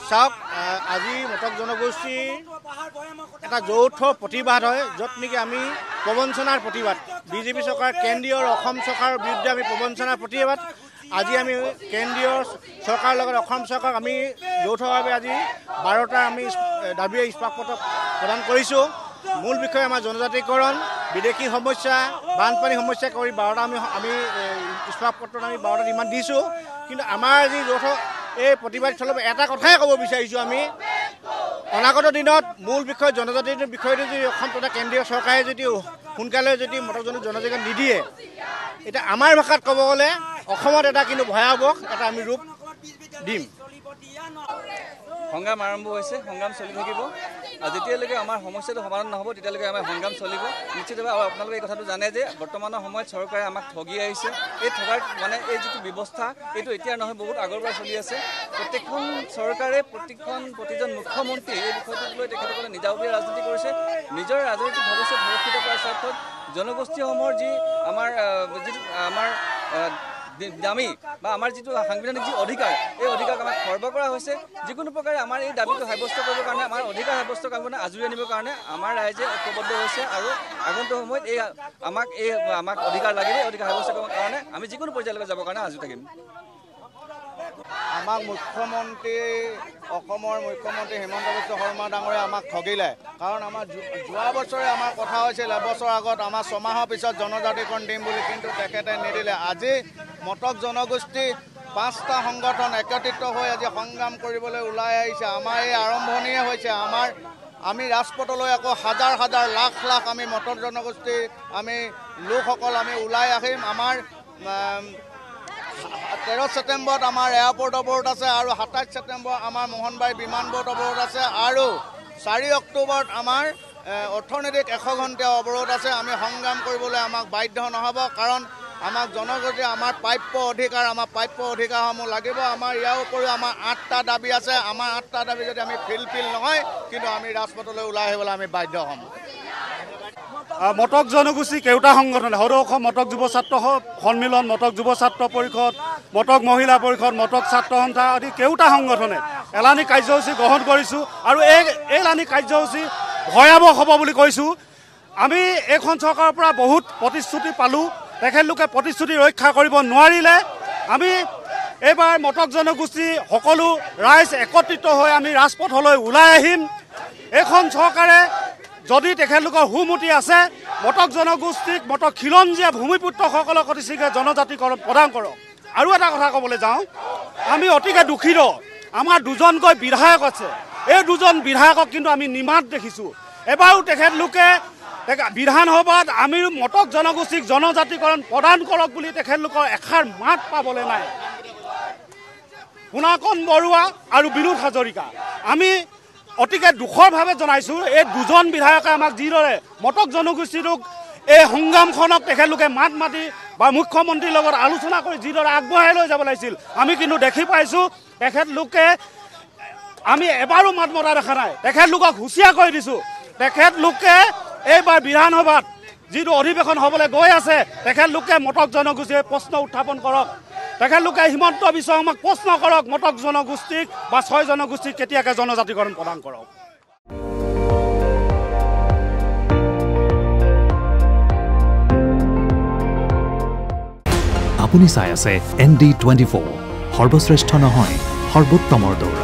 চাওক আজি মটক জনগোষ্ঠী এটা যৌথ প্ৰতিবাদ হয় য'ত নেকি আমি প্ৰবঞ্চনাৰ প্ৰতিবাদ বিজেপি চৰকাৰ কেন্দ্ৰীয় অসম চৰকাৰৰ বিৰুদ্ধে আমি প্ৰবঞ্চনাৰ প্ৰতিবাদ আজি আমি কেন্দ্ৰীয় চৰকাৰৰ লগত অসম চৰকাৰক আমি যৌথভাৱে আজি 12টা আমি দাবী ইস্পাতপত্ৰ প্ৰদান কৰিছোঁ মূল বিষয় আমাৰ জনজাতিকৰণ বিদেশী সমস্যা বানপানী সমস্যা কৰি 12টা আমি ইস্পাতপত্ৰত আমি 12টা ডিমাণ্ড দিছোঁ কিন্তু আমাৰ আজি যৌথ এই প্ৰতিবাদ চলাব এটা কথাই ক'ব বিচাৰিছোঁ আমি অনাগত দিনত মূল বিষয় জনজাতিৰ বিষয়টো যদি অসম তথা কেন্দ্ৰীয় চৰকাৰে যদি সোনকালে যদি মটক জনজাতিক নিদিয়ে এতিয়া আমাৰ ভাষাত ক'ব গ'লে অসমত এটা কিন্তু ভয়াৱহ এটা আমি ৰূপ দিম সংগ্ৰাম আৰম্ভ হৈছে সংগ্ৰাম চলি থাকিব যেতিয়ালৈকে আমাৰ সমস্যাটো সমাধান নহ'ব তেতিয়ালৈকে আমাৰ সংগ্ৰাম চলিব নিশ্চিতভাৱে আৰু আপোনালোকে এই কথাটো জানে যে বৰ্তমানৰ সময়ত চৰকাৰে আমাক ঠগি আহিছে এই ঠগাৰ মানে এই যিটো ব্যৱস্থা এইটো এতিয়া নহয় বহুত আগৰ পৰা চলি আছে প্ৰত্যেকখন চৰকাৰে প্ৰতিজন মুখ্যমন্ত্ৰী এই বিষয়টোক লৈ তেখেতসকলে নিজাববীয়া ৰাজনীতি কৰিছে নিজৰ ৰাজনৈতিক ভৱিষ্যত সুৰক্ষিত কৰাৰ স্বাৰ্থত জনগোষ্ঠীসমূহৰ যি আমাৰ দামী বা আমাৰ যিটো সাংবিধানিক যি অধিকাৰ এই অধিকাৰক আমাক খৰ্ব কৰা হৈছে যিকোনো প্ৰকাৰে আমাৰ এই দাবীটো সাব্যস্ত কৰিবৰ কাৰণে আমাৰ অধিকাৰ সাব্যস্ত কৰিবলৈ আজৰি আনিবৰ কাৰণে আমাৰ ৰাইজে ঐক্যবদ্ধ হৈছে আৰু আগন্তুক সময়ত আমাক অধিকাৰ লাগিব অধিকাৰ সাব্যস্ত কৰিবৰ কাৰণে আমি যিকোনো পৰ্যায়লৈকে যাবৰ কাৰণে আজৰি থাকিম আমাক অসমৰ মুখ্যমন্ত্ৰী হিমন্ত বিশ্ব শৰ্মা ডাঙৰে আমাক ঠগিলে কাৰণ আমাৰ যোৱা বছৰে আমাৰ কথা হৈছিল এবছৰ আগত আমাৰ 6 মাহৰ পিছত জনজাতিকৰণ দিম বুলি কিন্তু তেখেতে নিদিলে আজি মটক জনগোষ্ঠী 5টা সংগঠন একত্ৰিত হৈ আজি সংগ্ৰাম কৰিবলৈ ওলাই আহিছে আমাৰ এই আৰম্ভণিয়ে হৈছে আমি ৰাজপথলৈ আকৌ হাজাৰ হাজাৰ লাখ লাখ আমি মটক জনগোষ্ঠী আমি লোকসকল আমি ওলাই আহিম আমাৰ 13 ছেপ্টেম্বৰত আমাৰ এয়াৰপৰ্ট অৱৰোধ আছে আৰু 27 ছেপ্টেম্বৰ আমাৰ মোহনবাৰী বিমানবন্দৰ অৱৰোধ আছে আৰু 4 অক্টোবৰত আমাৰ অৰ্থনৈতিক 100 ঘণ্টা অৱৰোধ আছে আমি সংগ্ৰাম কৰিবলৈ আমাক বাধ্য নহ'ব কাৰণ আমাক জনগোষ্ঠী আমাৰ প্ৰাপ্য অধিকাৰসমূহ লাগিব আমাৰ ইয়াৰ উপৰিও আমাৰ 8টা দাবী আছে আমাৰ 8টা দাবী যদি আমি ফিল নহয় কিন্তু আমি ৰাজপথলৈ ওলাই আহিবলৈ আমি বাধ্য হ'ম মটক জনগোষ্ঠী কেউটা সংগঠনে সৰু অসম মটক যুৱ ছাত্ৰ সন্মিলন মটক যুৱ ছাত্ৰ পৰিষদ মটক মহিলা পৰিষদ মটক ছাত্ৰ সন্থা আদি কেউটা সংগঠনে এলানি কাৰ্যসূচী গ্ৰহণ কৰিছোঁ আৰু এই এলানি কাৰ্যসূচী ভয়াৱহ হ'ব বুলি কৈছোঁ আমি এইখন চৰকাৰৰ পৰা বহুত প্ৰতিশ্ৰুতি পালোঁ তেখেতলোকে প্ৰতিশ্ৰুতি ৰক্ষা কৰিব নোৱাৰিলে আমি এইবাৰ মটক জনগোষ্ঠী সকলো ৰাইজ একত্ৰিত হৈ আমি ৰাজপথলৈ ওলাই আহিম এইখন চৰকাৰে যদি তেখেতলোকৰ হুমুতি আছে মটক জনগোষ্ঠীক মটক খিলঞ্জীয়া ভূমিপুত্ৰসকলক অতি শীঘ্ৰে জনজাতিকৰণ প্ৰদান কৰক আৰু এটা কথা ক'বলৈ যাওঁ আমি অতিকে দুখিত আমাৰ দুজনকৈ বিধায়ক আছে এই দুজন বিধায়কক কিন্তু আমি নিমাত দেখিছোঁ এবাৰো তেখেতলোকে বিধানসভাত আমি মটক জনগোষ্ঠীক জনজাতিকৰণ প্ৰদান কৰক বুলি তেখেতলোকৰ এষাৰ মাত পাবলৈ নাই পুনাকন বৰুৱা আৰু বিনোদ হাজৰিকা আমি অতিকে দুখৰভাৱে জনাইছোঁ এই দুজন বিধায়কে আমাক যিদৰে মটক জনগোষ্ঠীটোক এই সংগ্ৰামখনক তেখেতলোকে মাত মাতি বা মুখ্যমন্ত্ৰীৰ লগত আলোচনা কৰি যিদৰে আগবঢ়াই লৈ যাব লাগিছিল আমি কিন্তু দেখি পাইছোঁ তেখেতলোকে আমি এবাৰো মাত মতা দেখা নাই তেখেতলোকক হুঁচিয়াৰ কৰি দিছোঁ তেখেতলোকে এইবাৰ বিধানসভাত যিটো অধিৱেশন হ'বলৈ গৈ আছে তেখেতলোকে মটক জনগোষ্ঠীয়ে প্ৰশ্ন উত্থাপন কৰক তেখেতলোকে হিমন্ত বিশ্ব শৰ্মাক প্ৰশ্ন কৰক মটক জনগোষ্ঠীক বা 6 জনগোষ্ঠীক কেতিয়াকৈ জনজাতিকৰণ প্ৰদান কৰক আপুনি চাই আছে ND24 সৰ্বশ্ৰেষ্ঠ নহয় সৰ্বোত্তমৰ দৌৰ